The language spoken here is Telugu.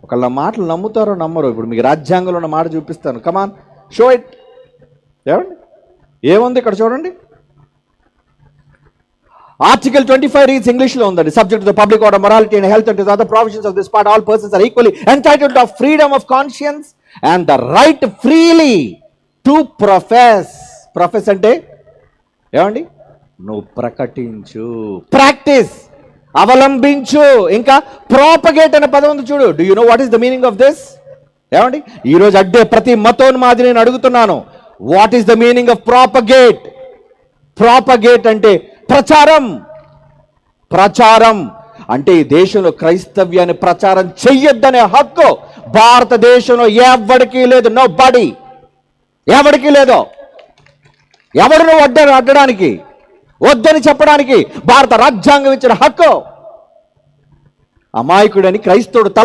ఒకళ్ళ మాటలు నమ్ముతారో నమ్మరో. ఇప్పుడు మీకు రాజ్యాంగంలో ఉన్న మాట చూపిస్తాను. కమాన్, షో ఇట్. ఏమండి ఏముంది ఇక్కడ చూడండి. Article 25 reads ఇంగ్లీష్లో ఉందండి. Subject to the public order, morality and health and to the other provisions of this part, all persons are equally entitled to freedom of conscience and the right freely to profess. Profess అంటే ఏమండి? నువ్వు ప్రకటించు, ప్రాక్టీస్, అవలంబించు. ఇంకా ప్రాపగేట్ అనే పదం ఉంది చూడు. Do you know what is the meaning of this? ఏమండి ఈరోజు అడ్డే ప్రతి మతోన్మాది నేను అడుగుతున్నాను, what is the meaning of propagate? Propagate అంటే ప్రచారం. ప్రచారం అంటే ఈ దేశంలో క్రైస్తవ్యాన్ని ప్రచారం చెయ్యొద్దనే హక్కు భారతదేశంలో ఎవరికీ లేదు. నో బడీ, ఎవరికీ లేదు. ఎవరు అడ్డడానికి, వద్దని చెప్పడానికి భారత రాజ్యాంగం ఇచ్చిన హక్కు. అమాయకుడని క్రైస్తవుడు